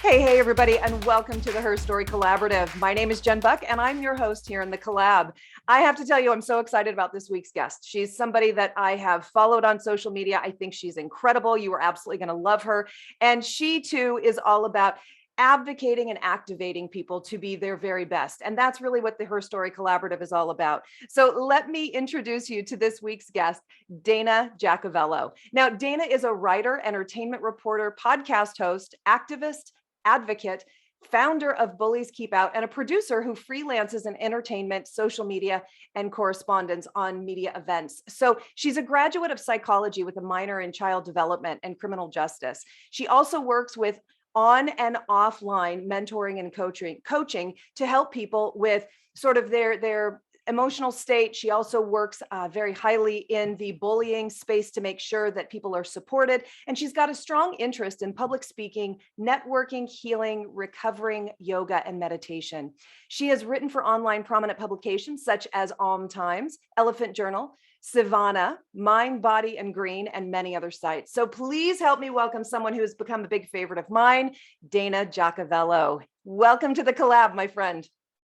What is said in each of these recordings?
Hey, everybody, and welcome to the HERstory Collaborative. My name is Jen Buck, and I'm your host here in the collab. I have to tell you, I'm so excited about this week's guest. She's somebody that I have followed on social media. I think she's incredible. You are absolutely going to love her. And she, too, is all about advocating and activating people to be their very best. And that's really what the HERstory Collaborative is all about. So let me introduce you to this week's guest, Dana Jacoviello. Now, Dana is a writer, entertainment reporter, podcast host, activist, advocate, founder of Bullies Keep Out, and a producer who freelances in entertainment, social media, and correspondence on media events. So she's a graduate of psychology with a minor in child development and criminal justice. She also works with on and offline mentoring and coaching to help people with sort of their emotional state. She also works very highly in the bullying space to make sure that people are supported. And she's got a strong interest in public speaking, networking, healing, recovering, yoga, and meditation. She has written for online prominent publications such as Om Times, Elephant Journal, Sivana, Mind, Body, and Green, and many other sites. So please help me welcome someone who has become a big favorite of mine, Dana Jacoviello. Welcome to the collab, my friend.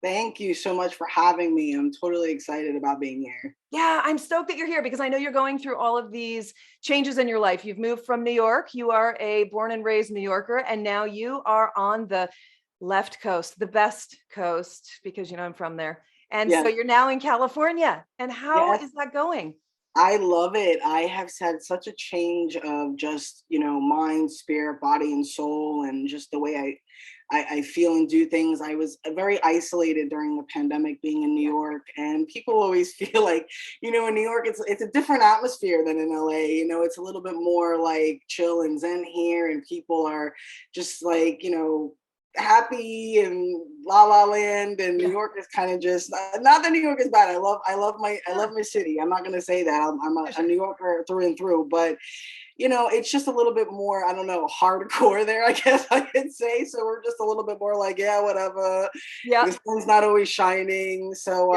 Thank you so much for having me. I'm totally excited about being here. Yeah, I'm stoked that you're here because I know you're going through all of these changes in your life. You've moved from New York. You are a born and raised New Yorker, and now you are on the left coast, the best coast, because you know I'm from there. And so you're now in California. And how is that going? I love it. I have had such a change of just, mind, spirit, body, and soul, and just the way I feel and do things. I was very isolated during the pandemic being in New York, and people always feel like, in New York, it's a different atmosphere than in LA. It's a little bit more like chill and zen here, and people are just like, happy and la la land, and New York is kind of just not that New York is bad. I love my city. I'm not gonna say that. I'm a New Yorker through and through, but it's just a little bit more, I don't know, hardcore there, I guess I could say. So we're just a little bit more like, yeah, whatever. Yeah. The sun's not always shining. So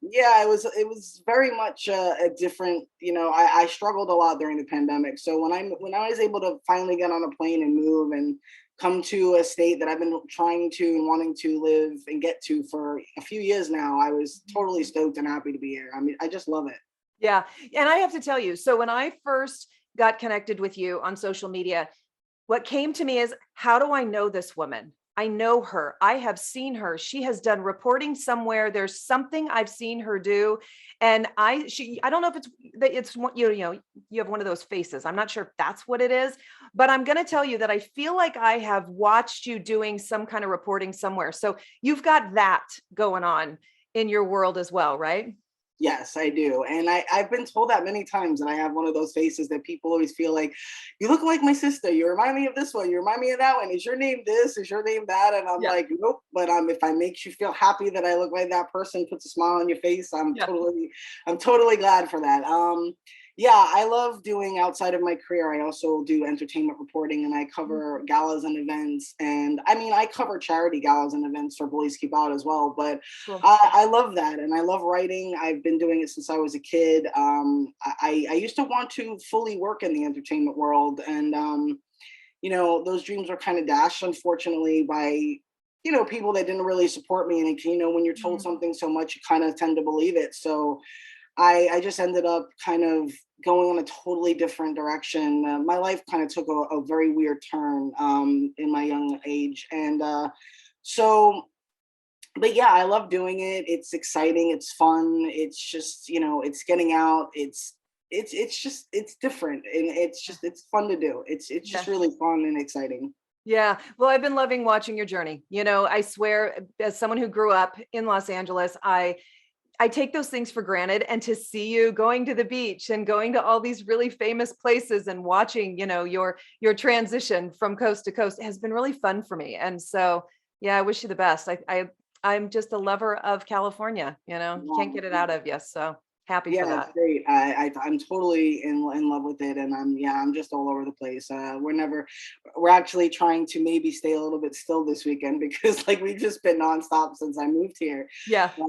it was very much a different, I struggled a lot during the pandemic. So when I was able to finally get on a plane and move and come to a state that I've been trying to and wanting to live and get to for a few years now, I was totally stoked and happy to be here. I mean, I just love it. Yeah. And I have to tell you, so when I first got connected with you on social media, what came to me is, how do I know this woman? I know her. I have seen her. She has done reporting somewhere. There's something I've seen her do. And I don't know if it's you have one of those faces. I'm not sure if that's what it is, but I'm going to tell you that I feel like I have watched you doing some kind of reporting somewhere. So you've got that going on in your world as well, right? Yes, I do. And I've been told that many times that I have one of those faces that people always feel like, you look like my sister. You remind me of this one. You remind me of that one. Is your name this? Is your name that? And I'm like, nope. But if I makes you feel happy that I look like that person, puts a smile on your face, I'm totally glad for that. I love doing outside of my career. I also do entertainment reporting, and I cover galas and events. And I cover charity galas and events for Bullies Keep Out as well. But cool. I love that. And I love writing. I've been doing it since I was a kid. I used to want to fully work in the entertainment world. And, those dreams were kind of dashed, unfortunately, by people that didn't really support me. And, when you're told something so much, you kind of tend to believe it. So I just ended up kind of going on a totally different direction. My life kind of took a very weird turn in my young age. And but yeah, I love doing it. It's exciting. It's fun. It's just, it's getting out. It's different. And it's fun to do. It's just really fun and exciting. Yeah. Well, I've been loving watching your journey. I swear, as someone who grew up in Los Angeles, I take those things for granted, and to see you going to the beach and going to all these really famous places and watching, your transition from coast to coast has been really fun for me. And so, yeah, I wish you the best. I'm just a lover of California, you can't get it out of you. So Happy Yeah, for that's that. great. I'm totally in love with it, and I'm just all over the place. We're actually trying to maybe stay a little bit still this weekend because like we've just been nonstop since I moved here. Yeah. But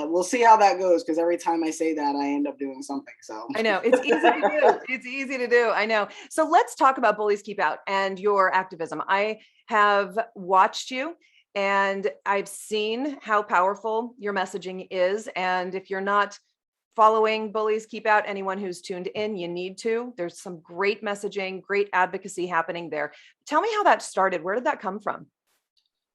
we'll see how that goes because every time I say that, I end up doing something. So I know it's easy to do. It's easy to do. I know. So let's talk about Bullies Keep Out and your activism. I have watched you and I've seen how powerful your messaging is. And if you're not following Bullies Keep Out, anyone who's tuned in, you need to. There's some great messaging, great advocacy happening there. Tell me how that started. Where did that come from?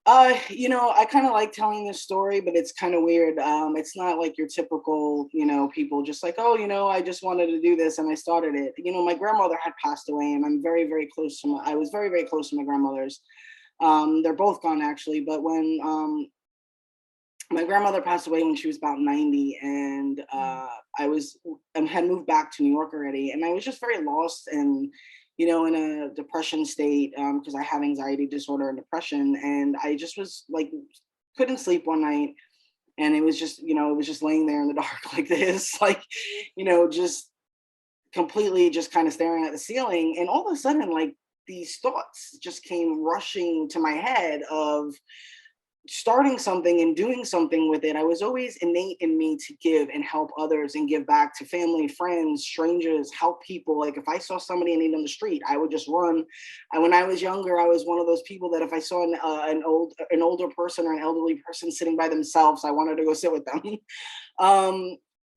I kind of like telling this story, but it's kind of weird. It's not like your typical, people just like, oh, I just wanted to do this and I started it. My grandmother had passed away, and I'm very, very close to I was very, very close to my grandmothers. They're both gone actually, but when my grandmother passed away when she was about 90, and I had moved back to New York already, and I was just very lost and in a depression state because I have anxiety disorder and depression, and I just was like couldn't sleep one night, and it was just laying there in the dark like this, like just completely just kind of staring at the ceiling, and all of a sudden like these thoughts just came rushing to my head of starting something and doing something with it. I was always innate in me to give and help others and give back to family, friends, strangers, help people. Like if I saw somebody in need on the street, I would just run. And when I was younger, I was one of those people that if I saw an older person or an elderly person sitting by themselves, I wanted to go sit with them.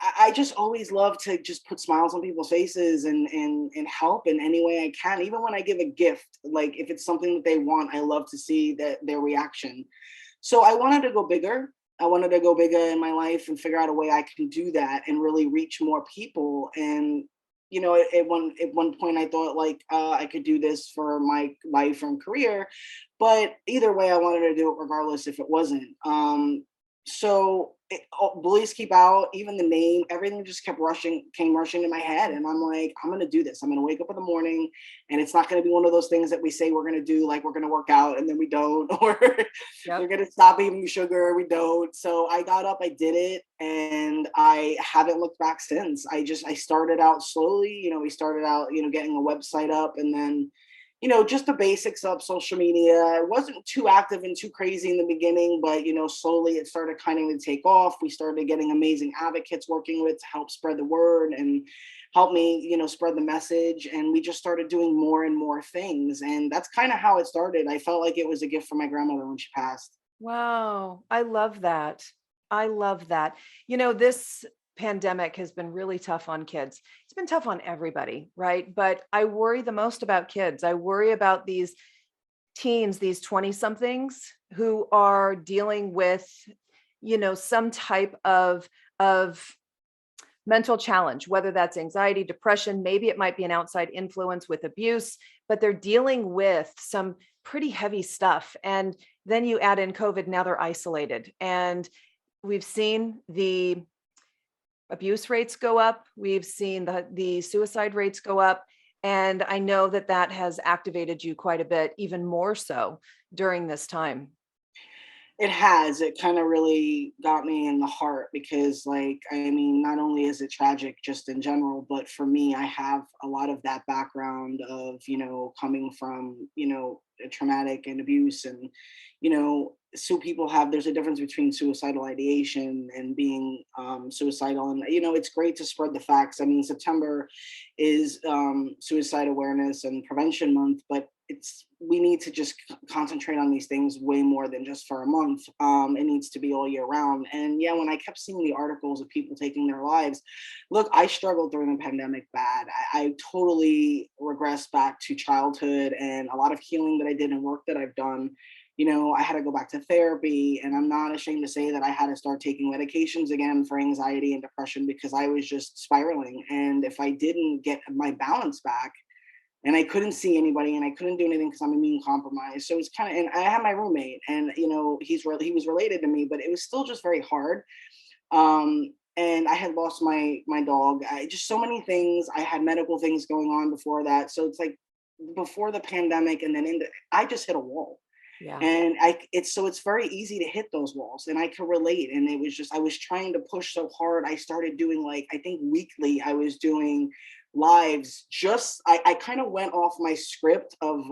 I just always love to just put smiles on people's faces and help in any way I can. Even when I give a gift, like if it's something that they want, I love to see their reaction. So I wanted to go bigger. I wanted to go bigger in my life and figure out a way I can do that and really reach more people. And at one point I thought like I could do this for my life and career, but either way I wanted to do it regardless if it wasn't. Bullies Keep Out, even the name, everything just came rushing to my head. And I'm like, I'm going to do this. I'm going to wake up in the morning, and it's not going to be one of those things that we say we're going to do, like we're going to work out and then we don't, or Yep. we're going to stop eating sugar, we don't. So I got up, I did it, and I haven't looked back since. I started out slowly, we started out, getting a website up, and then just the basics of social media. I wasn't too active and too crazy in the beginning, but slowly it started kind of to take off. We started getting amazing advocates working with to help spread the word and help me, spread the message. And we just started doing more and more things. And that's kind of how it started. I felt like it was a gift from my grandmother when she passed. Wow. I love that. I love that. This pandemic has been really tough on kids. It's been tough on everybody, right? But I worry the most about kids. I worry about these teens, these 20 somethings who are dealing with, some type of mental challenge, whether that's anxiety, depression, maybe it might be an outside influence with abuse, but they're dealing with some pretty heavy stuff. And then you add in COVID, now they're isolated. And we've seen the abuse rates go up. We've seen the suicide rates go up. And I know that has activated you quite a bit, even more so during this time. It has. It kind of really got me in the heart because, like, I mean, not only is it tragic just in general, but for me, I have a lot of that background of, coming from, traumatic and abuse. And, so there's a difference between suicidal ideation and being suicidal. And, it's great to spread the facts. I mean, September is Suicide Awareness and Prevention Month, but we need to just concentrate on these things way more than just for a month. It needs to be all year round. And yeah, when I kept seeing the articles of people taking their lives, look, I struggled during the pandemic bad. I totally regressed back to childhood and a lot of healing that I did and work that I've done. I had to go back to therapy, and I'm not ashamed to say that I had to start taking medications again for anxiety and depression because I was just spiraling. And if I didn't get my balance back, and I couldn't see anybody and I couldn't do anything because I'm immune compromised. So it's kind of, and I had my roommate, and he was related to me, but it was still just very hard. And I had lost my dog. Just so many things. I had medical things going on before that. So it's like before the pandemic, and then I just hit a wall. Yeah. And it's very easy to hit those walls, and I can relate. And it was just, I was trying to push so hard. I started doing, like, I think weekly I was doing lives. Just I kind of went off my script of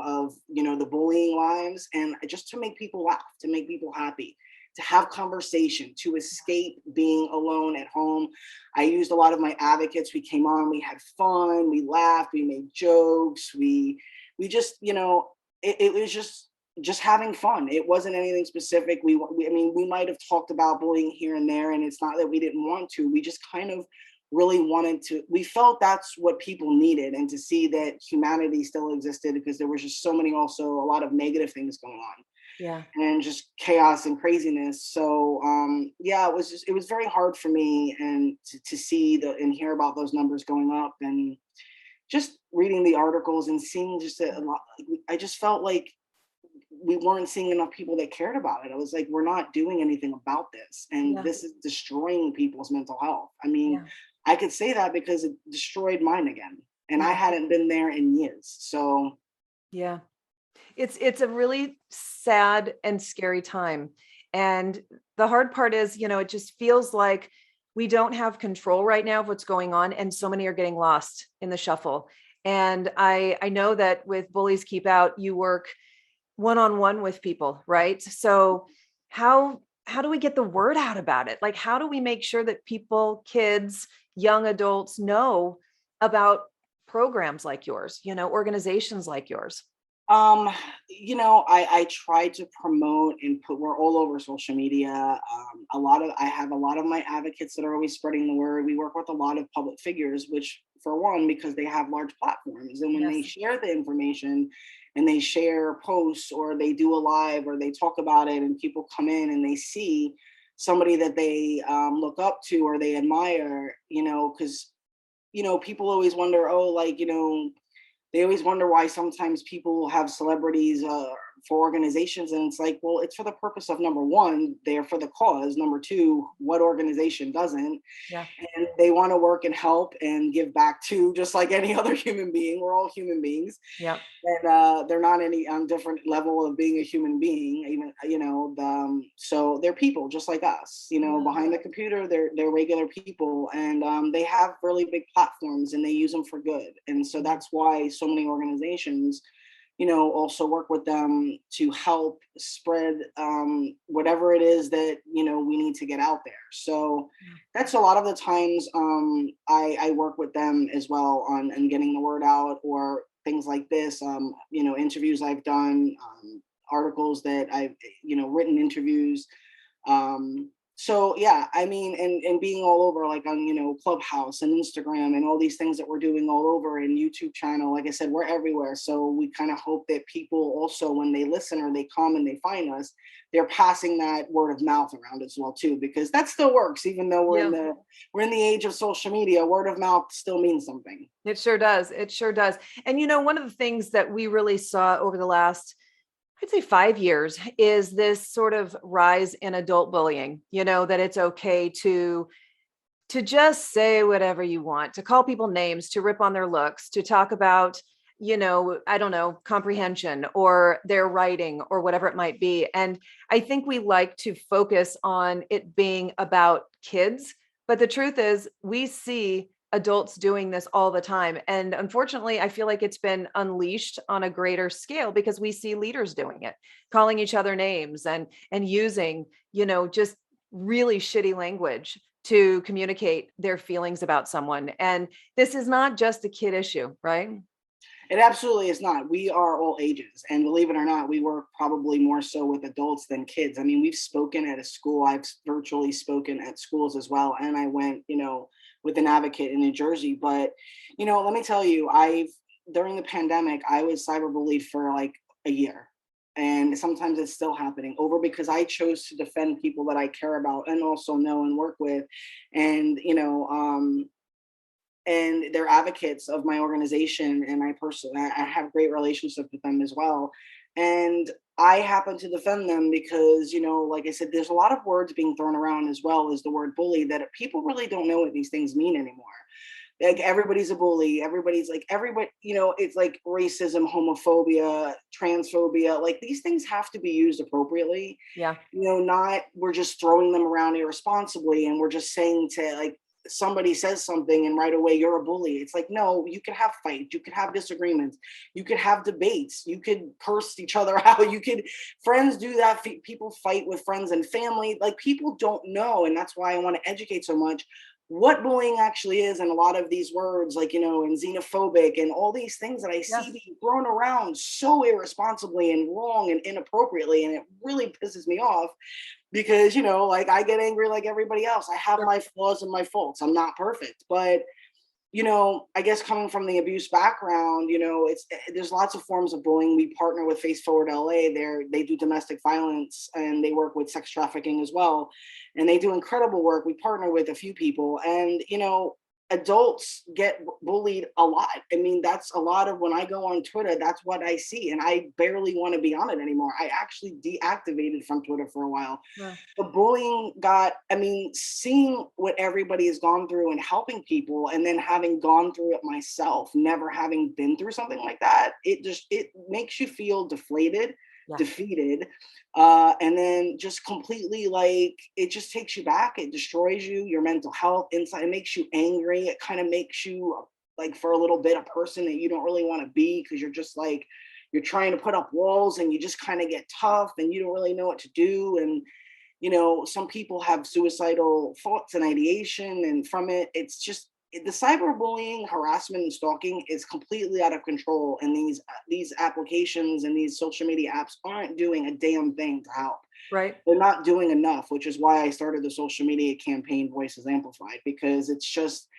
the bullying lives, and just to make people laugh, to make people happy, to have conversation, to escape being alone at home. I used a lot of my advocates. We came on, we had fun, we laughed, we made jokes, we just, it was just having fun. It wasn't anything specific. I mean, we might have talked about bullying here and there, and it's not that we didn't want to. We just kind of really wanted to. We felt that's what people needed, and to see that humanity still existed, because there was just so many, also a lot of negative things going on, Yeah. and just chaos and craziness. So yeah, it was very hard for me, and to see and hear about those numbers going up, and just reading the articles and seeing just a lot. I just felt like we weren't seeing enough people that cared about it. I was like, we're not doing anything about this, and Yeah. this is destroying people's mental health. I mean, Yeah. I could say that because it destroyed mine again, and I Yeah. hadn't been there in years. So Yeah. It's a really sad and scary time. And the hard part is, it just feels like we don't have control right now of what's going on, and so many are getting lost in the shuffle. And I know that with Bullies Keep Out, you work one-on-one with people, right? So how do we get the word out about it? Like, how do we make sure that people, kids, young adults know about programs like yours, organizations like yours? Um, I try to promote and put, we're all over social media. I have a lot of my advocates that are always spreading the word. We work with a lot of public figures, which, for one, because they have large platforms, and when they Yes. share the information and they share posts, or they do a live, or they talk about it, and people come in and they see somebody that they look up to or they admire, because people always wonder, oh, like, they always wonder why sometimes people have celebrities for organizations, and it's like, well, it's for the purpose of, number one, they're for the cause. Number two, what organization doesn't? Yeah. And they want to work and help and give back to, just like any other human being. We're all human beings, Yeah. and they're not any different level of being a human being, even, so they're people just like us, Yeah. behind the computer. They're regular people, and they have really big platforms, and they use them for good. And so Yeah. that's why so many organizations, also work with them to help spread whatever it is that, we need to get out there. So that's a lot of the times I work with them as well on and getting the word out, or things like this, interviews I've done, articles that I've, written interviews. So yeah, I mean, and being all over, like on, Clubhouse and Instagram and all these things that we're doing all over, and YouTube channel. Like I said, we're everywhere. So we kind of hope that people also, when they listen or they come and they find us, they're passing that word of mouth around as well too, because that still works. Even though Yeah. we're in the age of social media, word of mouth still means something. It sure does. It sure does. And one of the things that we really saw over the last, I'd say 5 years, is this sort of rise in adult bullying, that it's okay to just say whatever you want, to call people names, to rip on their looks, to talk about, I don't know, comprehension or their writing or whatever it might be. And I think we like to focus on it being about kids, but the truth is we see adults doing this all the time. And unfortunately, I feel like it's been unleashed on a greater scale because we see leaders doing it, calling each other names and using, just really shitty language to communicate their feelings about someone. And this is not just a kid issue, right? It absolutely is not. We are all ages. And believe it or not, we work probably more so with adults than kids. I mean, we've spoken at a school. I've virtually spoken at schools as well. And I went, with an advocate in New Jersey. But, let me tell you, during the pandemic, I was cyberbullied for like a year. And sometimes it's still happening, over because I chose to defend people that I care about and also know and work with. And, and they're advocates of my organization, and I have great relationship with them as well. And I happen to defend them because, like I said, there's a lot of words being thrown around, as well as the word bully, that people really don't know what these things mean anymore. Like everybody's a bully. Everybody's like everybody, it's like racism, homophobia, transphobia. Like these things have to be used appropriately. Yeah. Not we're just throwing them around irresponsibly and we're just saying to like somebody says something and right away you're a bully. It's like, no, you could have fights, you could have disagreements, you could have debates, you could curse each other out, you could friends do that. People fight with friends and family. Like people don't know, and that's why I want to educate so much what bullying actually is, and a lot of these words like and xenophobic and all these things that I see Yes. being thrown around so irresponsibly and wrong and inappropriately, and it really pisses me off because like I get angry like everybody else. I have my flaws and my faults. I'm not perfect, but I guess coming from the abuse background, there's lots of forms of bullying. We partner with Face Forward LA. They do domestic violence and they work with sex trafficking as well. And they do incredible work. We partner with a few people, and adults get bullied a lot. I mean, that's a lot of when I go on Twitter, that's what I see. And I barely want to be on it anymore. I actually deactivated from Twitter for a while. Yeah. The bullying seeing what everybody has gone through and helping people, and then having gone through it myself, never having been through something like that, it makes you feel deflated, defeated, and then just completely like it just takes you back. It destroys you, your mental health inside. It makes you angry. It kind of makes you like for a little bit a person that you don't really want to be, because you're just like you're trying to put up walls and you just kind of get tough and you don't really know what to do. And some people have suicidal thoughts and ideation, and from it, it's just the cyberbullying, harassment, and stalking is completely out of control. And these applications and these social media apps aren't doing a damn thing to help. Right. They're not doing enough, which is why I started the social media campaign Voices Amplified, because it's just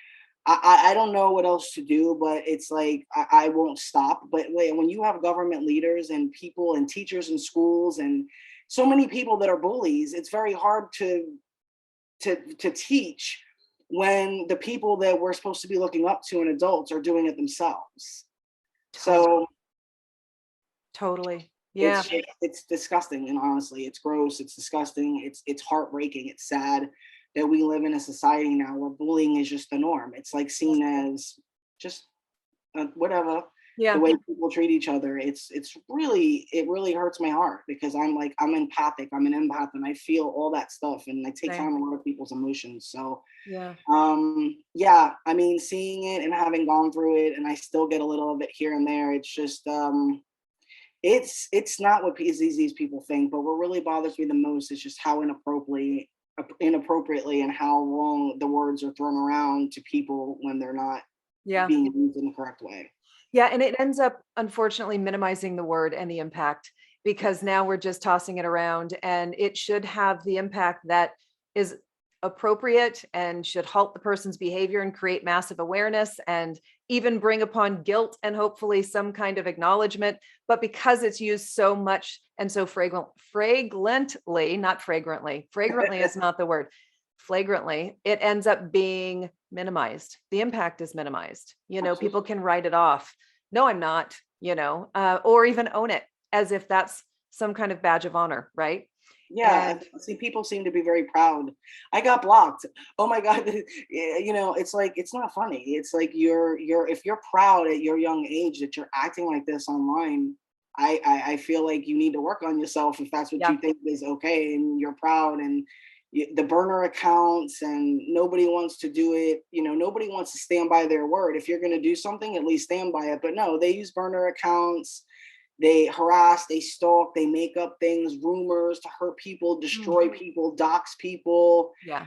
I don't know what else to do, but it's like I won't stop. But wait, when you have government leaders and people and teachers in schools and so many people that are bullies, it's very hard to teach when the people that we're supposed to be looking up to and adults are doing it themselves. So totally. Yeah. It's disgusting, and honestly, it's gross. It's disgusting. It's heartbreaking. It's sad that we live in a society now where bullying is just the norm. It's like seen as just whatever. Yeah. The way people treat each other, it really hurts my heart, because I'm empathic. I'm an empath, and I feel all that stuff, and I take on a lot of people's emotions. So yeah. I mean, seeing it and having gone through it, and I still get a little of it here and there. It's just it's not what these people think, but what really bothers me the most is just how inappropriately and how wrong the words are thrown around to people when they're not being used in the correct way. Yeah. And it ends up, unfortunately, minimizing the word and the impact, because now we're just tossing it around, and it should have the impact that is appropriate and should halt the person's behavior and create massive awareness and even bring upon guilt and hopefully some kind of acknowledgement. But because it's used so much and so flagrantly, not fragrantly is not the word, flagrantly, it ends up being minimized. The impact is minimized. Absolutely. People can write it off. No, I'm not, or even own it as if that's some kind of badge of honor, right? Yeah, see, people seem to be very proud. I got blocked. Oh my God, it's like it's not funny. It's like if you're proud at your young age that you're acting like this online, I feel like you need to work on yourself if that's what you think is okay, and you're proud, and the burner accounts, and nobody wants to do it. Nobody wants to stand by their word. If you're going to do something, at least stand by it. But no, they use burner accounts. They harass, they stalk, they make up things, rumors to hurt people, destroy people, dox people. Yeah.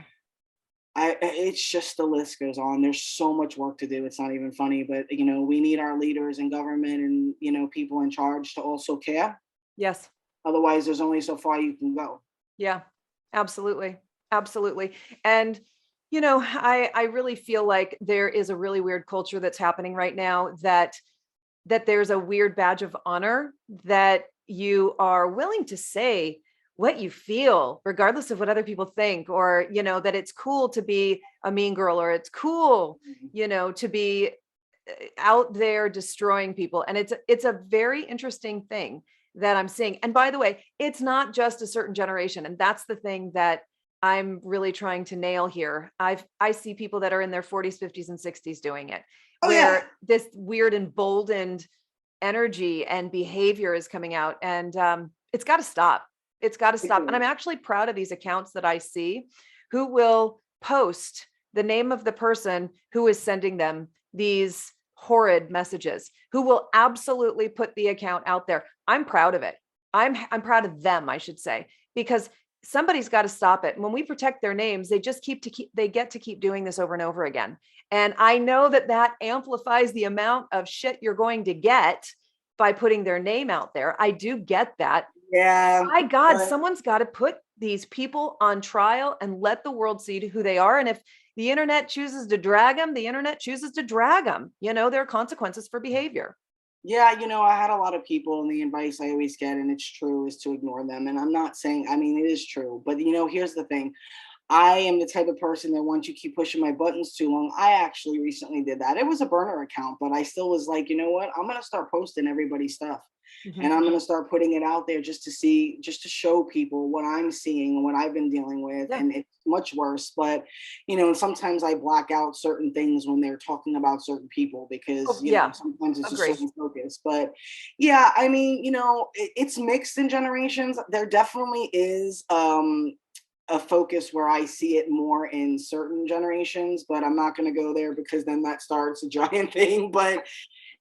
It's just, the list goes on. There's so much work to do. It's not even funny, but we need our leaders in government and people in charge to also care. Yes. Otherwise, there's only so far you can go. Yeah, absolutely. Absolutely. And I really feel like there is a really weird culture that's happening right now, that there's a weird badge of honor that you are willing to say what you feel, regardless of what other people think, or, that it's cool to be a mean girl, or it's cool, to be out there destroying people. And it's a very interesting thing that I'm seeing. And by the way, it's not just a certain generation. And that's the thing that I'm really trying to nail here. I see people that are in their 40s, 50s, and 60s doing it, Oh yeah. where this weird emboldened energy and behavior is coming out, and it's got to stop. It's got to stop. And I'm actually proud of these accounts that I see who will post the name of the person who is sending them these horrid messages, who will absolutely put the account out there. I'm proud of it. I'm proud of them, I should say, because somebody's got to stop it. And when we protect their names, they just they get to keep doing this over and over again. And I know that that amplifies the amount of shit you're going to get by putting their name out there. I do get that. Yeah. My God, someone's got to put these people on trial and let the world see who they are. And if the internet chooses to drag them, the internet chooses to drag them. You know, there are consequences for behavior. Yeah, I had a lot of people, and the advice I always get, and it's true, is to ignore them. And I'm not saying, I mean, it is true, but here's the thing. I am the type of person that once you keep pushing my buttons too long, I actually recently did that. It was a burner account, but I still was like, you know what? I'm going to start posting everybody's stuff. And I'm going to start putting it out there just to show people what I'm seeing and what I've been dealing with. Yeah. And it's much worse. But, and sometimes I black out certain things when they're talking about certain people because, sometimes it's just so focused. But yeah, I mean, it's mixed in generations. There definitely is a focus where I see it more in certain generations, but I'm not going to go there because then that starts a giant thing. But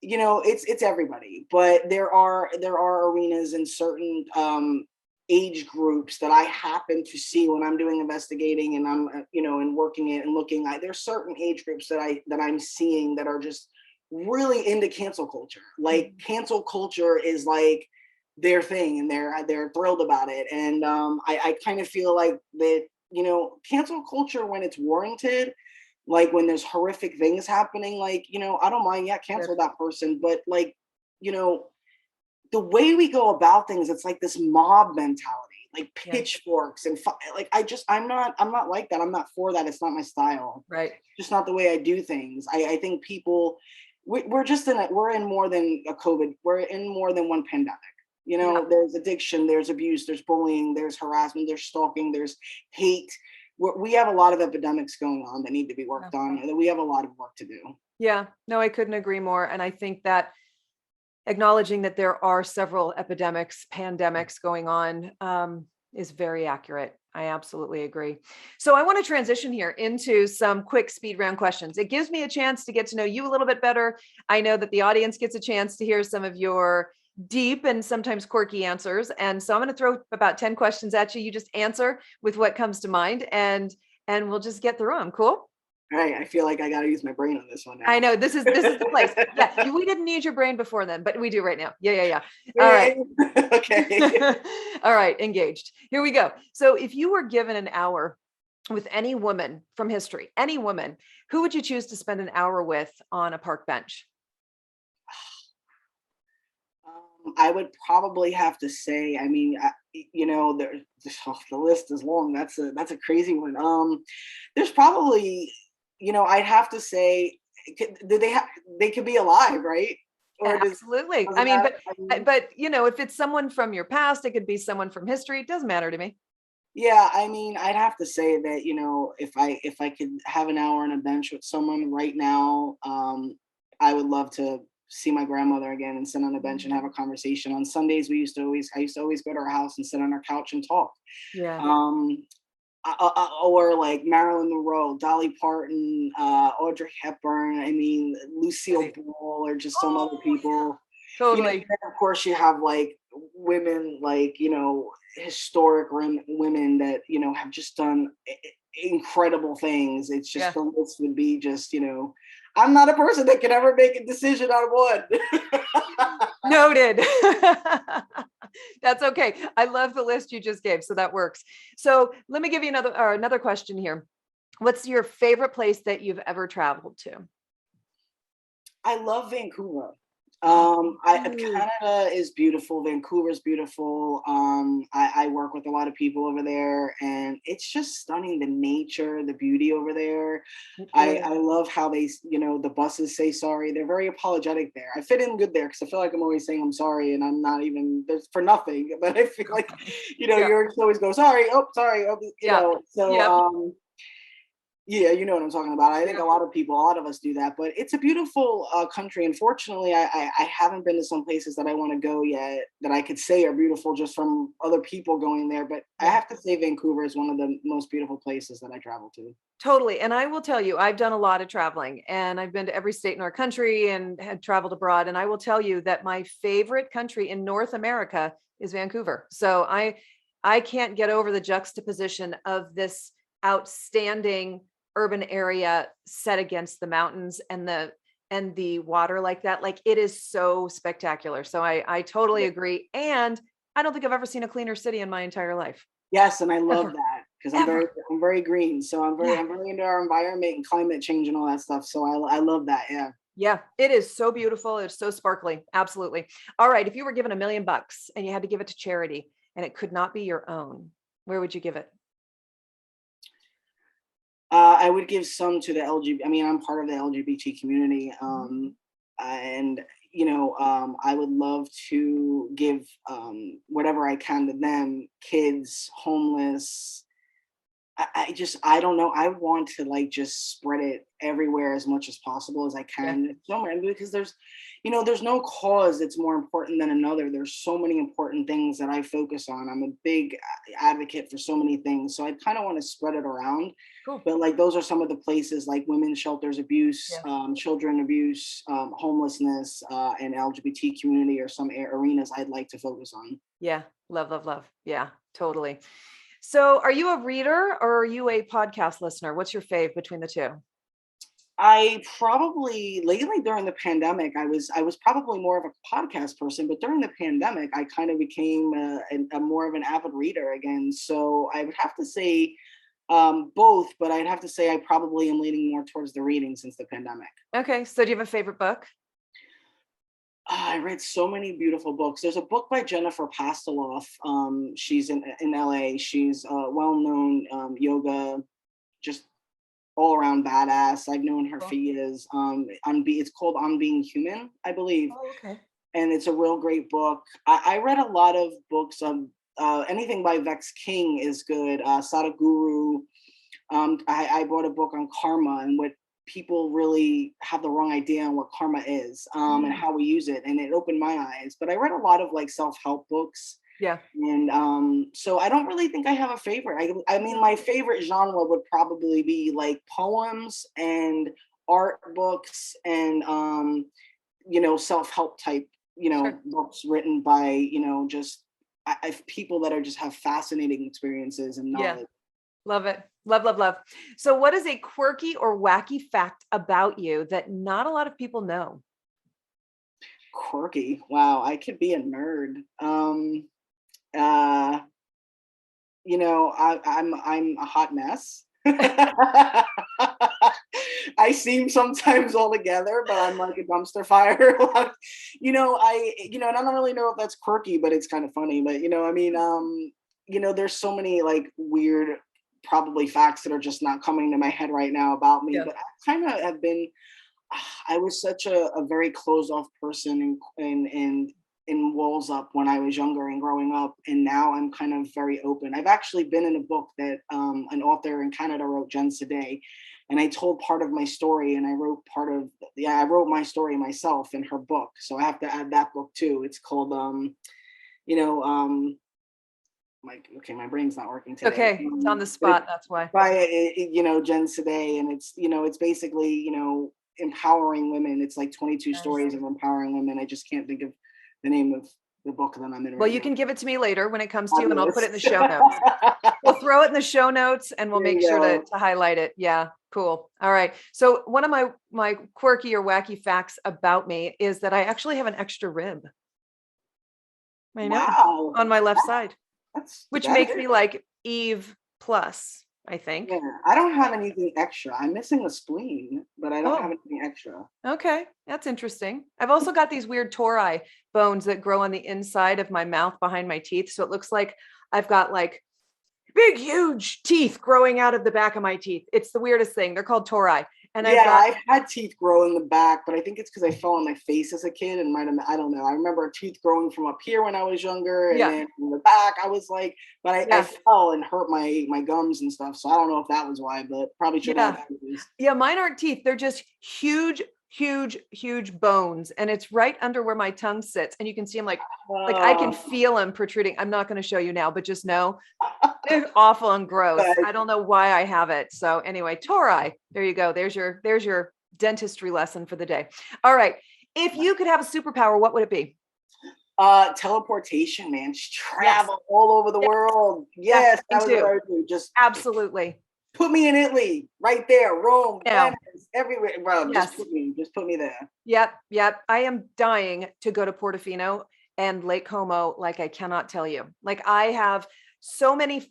it's everybody, but there are arenas in certain age groups that I happen to see when I'm doing investigating and I'm and working it and looking at. There's certain age groups that I'm seeing that are just really into cancel culture. Like cancel culture is like their thing, and they're thrilled about it. And I kind of feel like that cancel culture, when it's warranted, like when there's horrific things happening, like, I don't mind, cancel that person. But like, the way we go about things, it's like this mob mentality, like pitchforks and like, I'm not like that. I'm not for that. It's not my style. Right. Just not the way I do things. I think people, we're in more than a COVID. We're in more than one pandemic. There's addiction, there's abuse, there's bullying, there's harassment, there's stalking, there's hate. We have a lot of epidemics going on that need to be worked on, and we have a lot of work to do. Yeah, no, I couldn't agree more. And I think that acknowledging that there are several pandemics going on is very accurate. I absolutely agree. So I want to transition here into some quick speed round questions. It gives me a chance to get to know you a little bit better. I know that the audience gets a chance to hear some of your deep and sometimes quirky answers. And so I'm going to throw about 10 questions at you. You just answer with what comes to mind, and we'll just get through them. Cool? All right. I feel like I got to use my brain on this one now. I know this is the place. Yeah, we didn't need your brain before then, but we do right now. Yeah. All right. Okay. All right. Engaged. Here we go. So if you were given an hour with any woman from history, any woman, who would you choose to spend an hour with on a park bench? I would probably have to say, I mean, the list is long. That's a crazy one. There's probably, I'd have to say, they could be alive, right? Or absolutely. I mean, but if it's someone from your past, it could be someone from history. It doesn't matter to me. Yeah, I mean, I'd have to say that, if I could have an hour on a bench with someone right now, I would love to see my grandmother again and sit on a bench and have a conversation. On Sundays, I used to always go to her house and sit on her couch and talk. Yeah. Or like Marilyn Monroe, Dolly Parton, Audrey Hepburn. I mean, Lucille Ball, or just some other people. Yeah. Totally. Of course, you have like women, like historic women that have just done incredible things. It's just the list would be just I'm not a person that can ever make a decision on one. Noted. That's okay. I love the list you just gave, so that works. So let me give you another question here. What's your favorite place that you've ever traveled to? I love Vancouver. Canada is beautiful. Vancouver's beautiful. I work with a lot of people over there, and it's just stunning. The nature, the beauty over there. I love how they, the buses say sorry. They're very apologetic there. I fit in good there because I feel like I'm always saying I'm sorry, and I'm not even there's for nothing. But I feel like, yours always go sorry. Oh, sorry. Oh, So. Yep. Yeah, you know what I'm talking about. I think a lot of us do that, but it's a beautiful country. Unfortunately, I haven't been to some places that I want to go yet that I could say are beautiful just from other people going there. But I have to say Vancouver is one of the most beautiful places that I travel to. Totally. And I will tell you, I've done a lot of traveling and I've been to every state in our country and had traveled abroad. And I will tell you that my favorite country in North America is Vancouver. So I can't get over the juxtaposition of this outstanding urban area set against the mountains and the water like that. Like it is so spectacular. So I totally agree. And I don't think I've ever seen a cleaner city in my entire life. Yes, and I love that because I'm Ever. very green. So I'm very into our environment and climate change and all that stuff. So I love that. Yeah. Yeah, it is so beautiful. It's so sparkly. Absolutely. All right. If you were given $1 million and you had to give it to charity and it could not be your own, where would you give it? I would give some to the LGBT. I mean, I'm part of the LGBT community, and I would love to give whatever I can to them, kids, homeless. I don't know. I want to like just spread it everywhere as much as possible as I can. So many, because there's no cause that's more important than another. There's so many important things that I focus on. I'm a big advocate for so many things. So I kind of want to spread it around. Cool. But like those are some of the places like women's shelters abuse, children abuse, homelessness, and LGBT community are some arenas I'd like to focus on. Yeah. Love, love, love. Yeah, totally. So are you a reader or are you a podcast listener? What's your fave between the two? I probably lately during the pandemic, I was probably more of a podcast person, but during the pandemic, I kind of became a more of an avid reader again. So I would have to say both, but I'd have to say I probably am leaning more towards the reading since the pandemic. Okay. So do you have a favorite book? I read so many beautiful books. There's a book by Jennifer Pasteloff. She's in LA. She's a well-known yoga, just all around badass. I've known her for years. It's called On Being Human, I believe. Oh, okay. And it's a real great book. I read a lot of books. Anything by Vex King is good. Sadhguru. I bought a book on karma and what people really have the wrong idea on what karma is, and how we use it. And it opened my eyes. But I read a lot of like self-help books. Yeah. And so I don't really think I have a favorite. I mean, my favorite genre would probably be like poems and art books and, self-help type, books written by, just people that are just have fascinating experiences and knowledge. Yeah. Love it. Love, love, love. So what is a quirky or wacky fact about you that not a lot of people know? Quirky. Wow. I could be a nerd. I'm a hot mess. I seem sometimes all together, but I'm like a dumpster fire. And I don't really know if that's quirky, but it's kind of funny. But there's so many like weird, probably facts that are just not coming to my head right now about me. But I kind of have been. I was such a very closed off person and in walls up when I was younger and growing up, and now I'm kind of very open. I've actually been in a book that an author in Canada wrote, Jen Sidey, and I told part of my story, and I wrote my story myself in her book, so I have to add that book too. It's called my brain's not working today. Okay, it's on the spot. That's why. By Jen Sidey, and it's basically empowering women. It's like 22 stories of empowering women. I just can't think of the name of the book that I'm in. Well, you can give it to me later when it comes to you, and I'll put it in the show notes. We'll throw it in the show notes, and we'll make sure to highlight it. Yeah, cool. All right. So one of my quirky or wacky facts about me is that I actually have an extra rib. I know. Wow. On my left side, which makes me like Eve plus. I think. Yeah, I don't have anything extra. I'm missing a spleen, but I don't have Oh, anything extra. okay. That's interesting. I've also got these weird tori bones that grow on the inside of my mouth behind my teeth. So it looks like I've got like big, huge teeth growing out of the back of my teeth. It's the weirdest thing. They're called tori. And I've Yeah, got, I've had teeth grow in the back, but I think it's because I fell on my face as a kid and might have, I don't know. I remember teeth growing from up here when I was younger, and yeah, then from the back, I was like, but I yeah, fell and hurt my gums and stuff. So I don't know if that was why, but probably should have yeah. anyways. Yeah, mine aren't teeth. They're just huge, huge, huge bones. And it's right under where my tongue sits. And you can see them like I can Uh, feel them protruding. I'm not going to show you now, but just know they're awful and gross. but I don't know why I have it. So anyway, tori, there you go. There's your dentistry lesson for the day. All right. If you could have a superpower, what would it be? teleportation, man, just Yes. travel all over the Yes. world. Yes. Yes, Me that was what too. I would do. Just Absolutely. put me in Italy, right there, Rome, Now. Venice, everywhere, bro. Yes. Just put me there. Yep. Yep. I am dying to go to Portofino and Lake Como. Like I cannot tell you. Like I have so many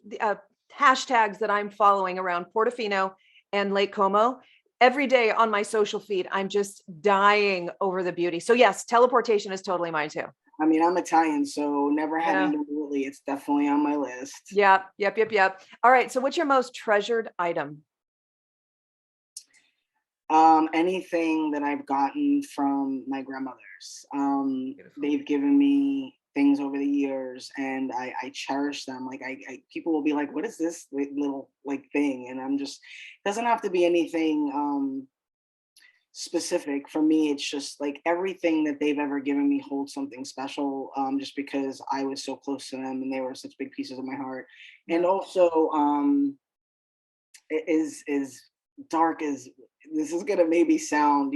hashtags that I'm following around Portofino and Lake Como. Every day on my social feed, I'm just dying over the beauty. So yes, teleportation is totally mine too. I mean, I'm Italian, so never having Yeah. been to Italy, it's definitely on my list. Yep. Yep. Yep. Yep. All right. So what's your most treasured item? Anything that I've gotten from my grandmothers. Beautiful. They've given me things over the years, and I cherish them. Like people will be like, "What is this little like thing?" And I'm just, it doesn't have to be anything specific. For me, it's just like everything that they've ever given me holds something special. Just because I was so close to them, and they were such big pieces of my heart. And Yeah. also, is dark as this is gonna maybe sound,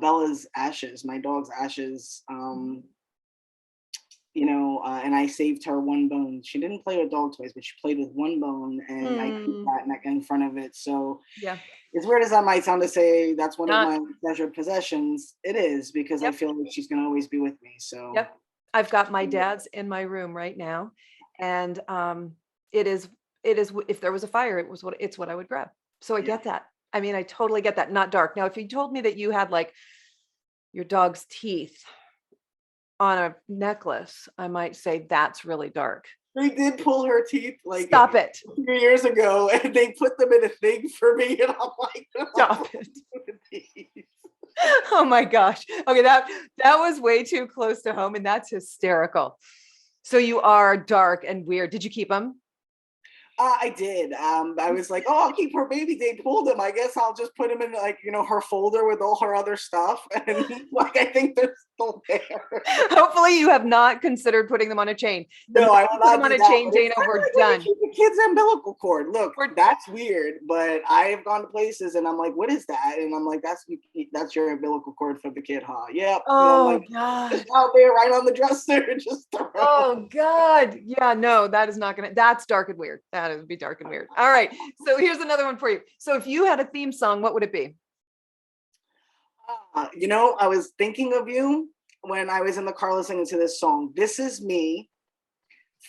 Bella's ashes, my dog's ashes, and I saved her one bone. She didn't play with dog toys, but she played with one bone, and I keep Mm, that in front of it. So yeah. as weird as that might sound to say that's one of Not. my treasured possessions, it is because I Yep. feel like she's gonna always be with me. So Yep. I've got my dad's in my room right now, and it is if there was a fire, it's what I would grab. So I yeah. get that. I mean, I totally get that. Not dark. Now, if you told me that you had like your dog's teeth on a necklace, I might say that's really dark. They did pull her teeth like Stop it. a few years ago, and they put them in a thing for me, and I'm like, Stop it. Oh my gosh. Okay, that was way too close to home, and that's hysterical. So you are dark and weird. Did you keep them? I did. I was like, oh, I'll keep her baby. They pulled him. I guess I'll just put him in like, her folder with all her other stuff. And like, I think they're still there. Hopefully you have not considered putting them on a chain. The No, minute I you will put them not on do a that. chain, But it's Dana, kind of we're like when you done. keep a kid's umbilical cord. Look, We're that's weird, but I have gone to places and I'm like, what is that? And I'm like, that's your umbilical cord for the kid, huh? Yep. And I'm Oh like, God. just out there right on the dresser, just throw. Oh God. Yeah, no, that is not gonna, that's dark and weird. That would be dark and weird. All right. So here's another one for you. So if you had a theme song, what would it be? I was thinking of you when I was in the car listening to this song. This is me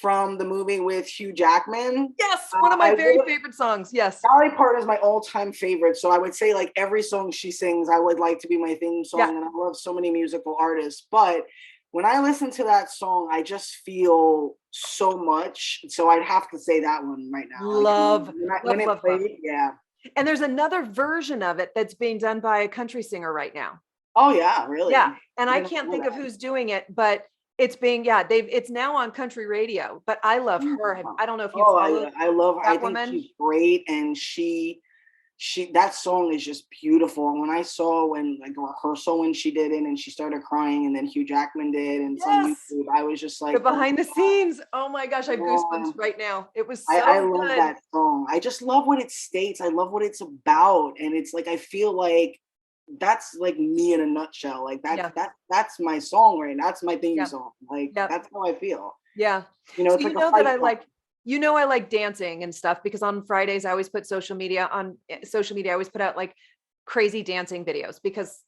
from the movie with Hugh Jackman. Yes, one of my very favorite songs. Yes. Dolly Parton is my all-time favorite. So I would say like every song she sings, I would like to be my theme song. Yeah. And I love so many musical artists. But when I listen to that song, I just feel so much. So I'd have to say that one right now. Love, When love, it love, love. played, yeah. And there's another version of it that's being done by a country singer right now. Oh yeah, really? Yeah. And I Didn't can't know think of that. who's doing it, but it's being, yeah, it's now on country radio, but I love her. I don't know if you Oh, follow I love her. I that think woman. she's great, and she that song is just beautiful. And when I saw when like a rehearsal when she did it and she started crying and then Hugh Jackman did and it's on Yes. YouTube, I was just The like, oh behind the scenes. Oh my gosh, I have yeah. goosebumps right now. It was I so love good. that song. I just love what it states. I love what it's about. And it's like I feel like that's like me in a nutshell. Like Yeah. that's my song right now. That's my theme Yeah. song. Like Yeah. that's how I feel. Yeah. So It's you like a know that fight I song. like, I like dancing and stuff because on Fridays I always put social media on social media. I always put out like crazy dancing videos because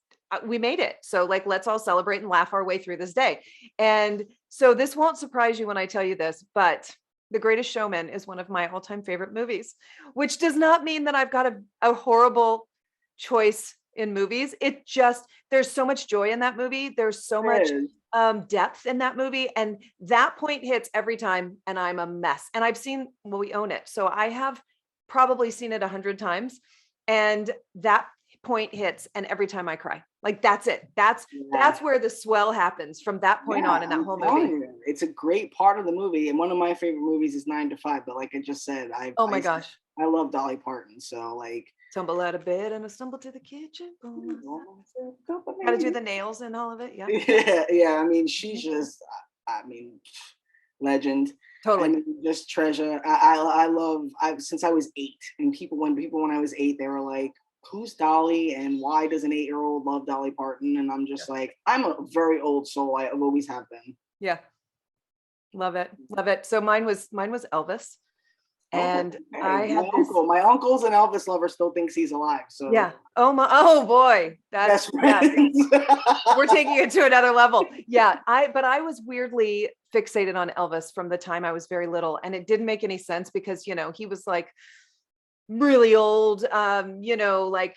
we made it. So like, let's all celebrate and laugh our way through this day. And so this won't surprise you when I tell you this, but The Greatest Showman is one of my all-time favorite movies, which does not mean that I've got a horrible choice in movies. It just, there's so much joy in that movie. There's so much Yes. depth in that movie. And that point hits every time and I'm a mess. And I've seen, well, we own it. So I have probably seen it 100 times. And that point hits and every time I cry. Like that's it. That's Yeah. where the swell happens from that point on in that I'm whole telling movie. you, it's a great part of the movie. And one of my favorite movies is 9 to 5. But like I just said, Oh my gosh. I love Dolly Parton. So like, Tumble out of bed and I stumble to the kitchen. Got to do the nails and all of it. Yeah. yeah, yeah. I mean, she's just, I mean, legend. I Totally. mean, just treasure. I love. I've since I was 8, and when I was 8, they were like, "Who's Dolly?" and "Why does an 8-year-old love Dolly Parton?" And I'm just like, I'm a very old soul. I've always have been. Yeah. Love it. Love it. So mine was Elvis. Okay, And okay. I had this, My uncle's an Elvis lover. Still thinks he's alive. So yeah. Oh boy. That's, best yeah. friends. We're taking it to another level. Yeah. But I was weirdly fixated on Elvis from the time I was very little. And it didn't make any sense because, you know, he was like really old, you know, like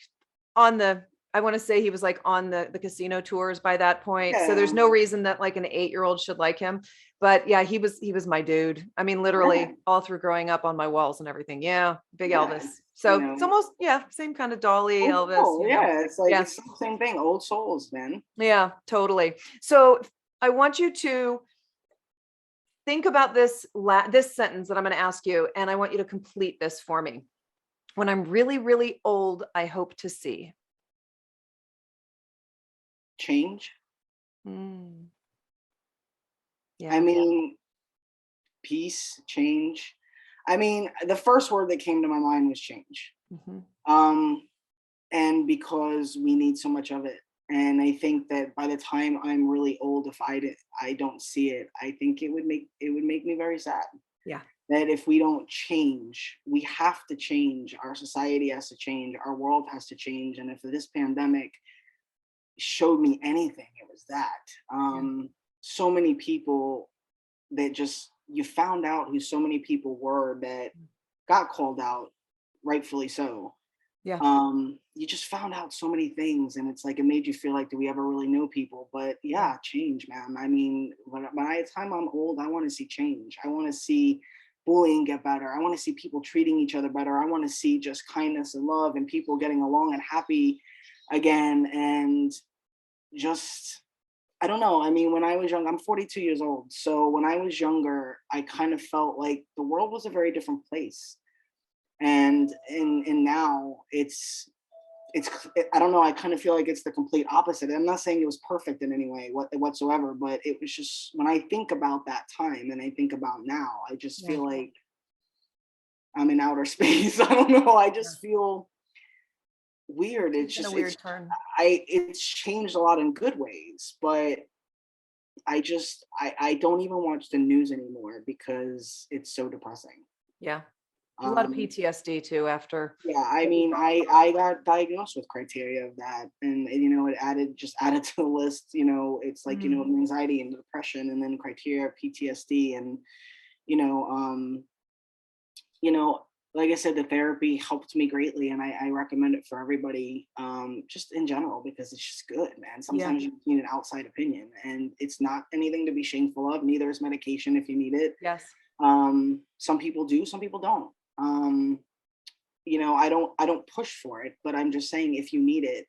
on the, I want to say he was like on the casino tours by that point. So there's Yeah, no reason that like an 8-year-old should like him. But yeah, he was my dude. I mean, yeah, literally all through growing up on my walls and everything. Yeah, big yeah. Elvis. You So it's know, almost, yeah, same kind of Dolly, old Elvis, soul. you know. Yeah, it's like Yeah, it's the same thing. Old souls, man. yeah, totally. So I want you to think about this sentence that I'm going to ask you, and I want you to complete this for me. When I'm really, really old, I hope to see. Change. Mm, I yeah. mean, peace, change. I mean, the first word that came to my mind was change. Hmm. Um, and because we need so much of it. And I think that by the time I'm really old, if I don't see it, I think it would make me very sad. Yeah. That if we don't change, we have to change. Our society has to change. Our world has to change. And if this pandemic showed me anything, it was that. Yeah. So many people that just you found out who so many people were that got called out, rightfully so. Yeah. You just found out so many things, and it's like it made you feel like, do we ever really know people? But yeah, change, man. I mean, by the time I'm old, I want to see change. I want to see bullying get better. I want to see people treating each other better. I want to see just kindness and love and people getting along and happy again. And just I don't know. I mean, when I was young, I'm 42 years old. So when I was younger, I kind of felt like the world was a very different place. And now it's I don't know. I kind of feel like it's the complete opposite. I'm not saying it was perfect in any way whatsoever, but it was just when I think about that time and I think about now, I just Yeah. feel like I'm in outer space. I don't know. I Yeah. just feel weird. It's Taking a just weird turn. it's changed a lot in good ways, but I don't even watch the news anymore because it's so depressing. Yeah. A lot of Um, PTSD too after. yeah, I mean, I got diagnosed with criteria of that, and it added to the list. It's like Mm, anxiety and depression, and then criteria PTSD, and you know, um, you know, like I said, the therapy helped me greatly, and I recommend it for everybody, just in general because it's just good, man. yeah. Sometimes you need an outside opinion, and it's not anything to be shameful of. Neither is medication if you need it. Yes. Some people do, some people don't. I don't push for it, but I'm just saying if you need it,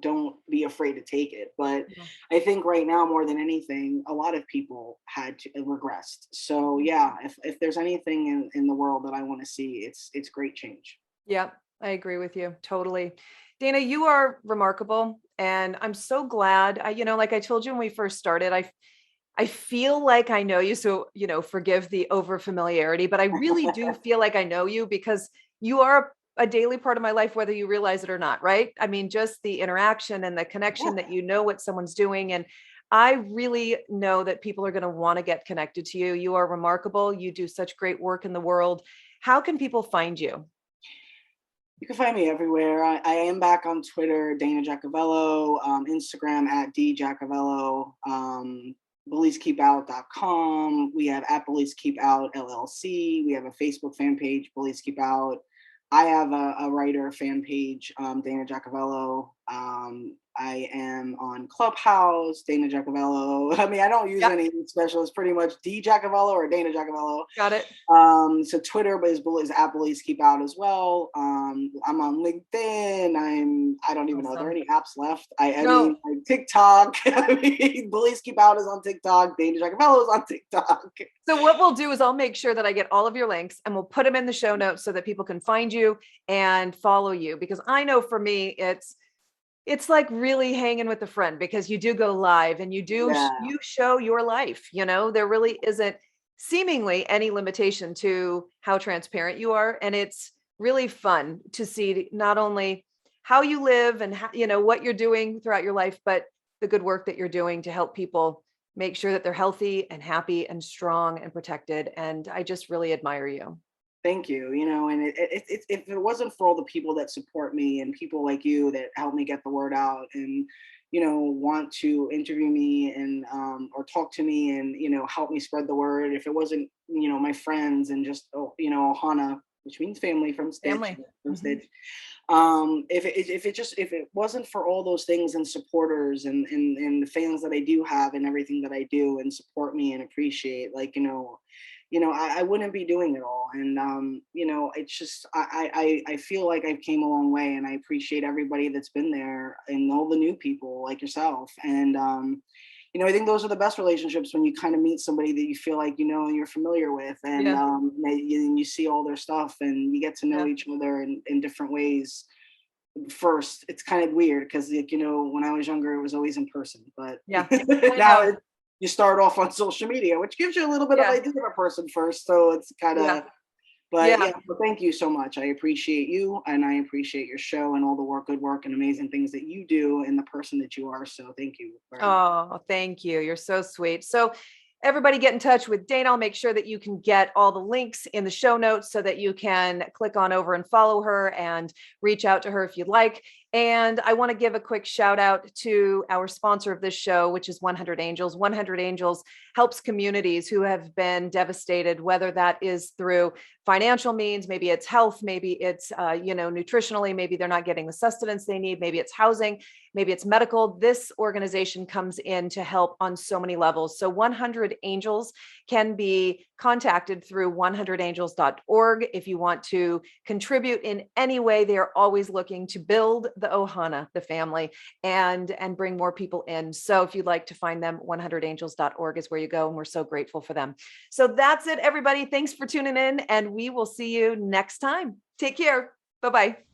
don't be afraid to take it. But Yeah. I think right now more than anything, a lot of people had to regressed. So Mhm. yeah, if there's anything in the world that I want to see, it's great change. Yeah, I agree with you totally. Dana, you are remarkable. And I'm so glad. Like I told you when we first started, I feel like I know you. So, forgive the over familiarity, but I really do feel like I know you because you are a daily part of my life, whether you realize it or not. Right. I mean, just the interaction and the connection Yeah. that you know what someone's doing. And I really know that people are going to want to get connected to you. You are remarkable. You do such great work in the world. How can people find you? You can find me everywhere. I am back on Twitter, Dana Jacoviello, Instagram at D Jacoviello. BulliesKeepOut.com. We have at Bullies Keep Out LLC. We have a Facebook fan page, Bullies Keep Out. I have a writer fan page, Dana Jacoviello. I am on Clubhouse, Dana Jacoviello. I mean, I don't use Yep. any special. It's pretty much D Jacoviello or Dana Jacoviello. Got it. So Twitter is at Bullies Keep Out as well. I'm on LinkedIn. I don't even know. Are there any apps left? I mean, like TikTok. I mean, Bullies Keep Out is on TikTok. Dana Jacoviello is on TikTok. So what we'll do is I'll make sure that I get all of your links and we'll put them in the show notes so that people can find you and follow you. Because I know for me, it's like really hanging with a friend, because you do go live and you show your life. There really isn't seemingly any limitation to how transparent you are. And it's really fun to see not only how you live and how, what you're doing throughout your life, but the good work that you're doing to help people make sure that they're healthy and happy and strong and protected. And I just really admire you. Thank you. And if it wasn't for all the people that support me and people like you that help me get the word out and, want to interview me and, or talk to me and, help me spread the word. If it wasn't, my friends and just, Ohana, which means family from Stitch. Family. Stitch. If it wasn't for all those things and supporters and the fans that I do have and everything that I do and support me and appreciate, I wouldn't be doing it all. And, it's just, I feel like I've came a long way, and I appreciate everybody that's been there and all the new people like yourself. And, I think those are the best relationships, when you kind of meet somebody that you feel like, and you're familiar with, and you see all their stuff and you get to know each other in different ways. First, it's kind of weird because, when I was younger, it was always in person, but now you start off on social media, which gives you a little bit of idea of a person first. So it's kind of, but thank you so much. I appreciate you, and I appreciate your show and all the good work and amazing things that you do and the person that you are. So thank you very much. Thank you. You're so sweet. So everybody get in touch with Dana. I'll make sure that you can get all the links in the show notes so that you can click on over and follow her and reach out to her if you'd like. And I want to give a quick shout out to our sponsor of this show, which is 100 Angels. 100 Angels helps communities who have been devastated, whether that is through financial means, maybe it's health, maybe it's, nutritionally, maybe they're not getting the sustenance they need, maybe it's housing, maybe it's medical. This organization comes in to help on so many levels. So 100 Angels can be contacted through 100angels.org. If you want to contribute in any way, they are always looking to build the Ohana, the family, and bring more people in. So if you'd like to find them, 100angels.org is where you go. And we're so grateful for them. So that's it, everybody. Thanks for tuning in, and we will see you next time. Take care. Bye-bye.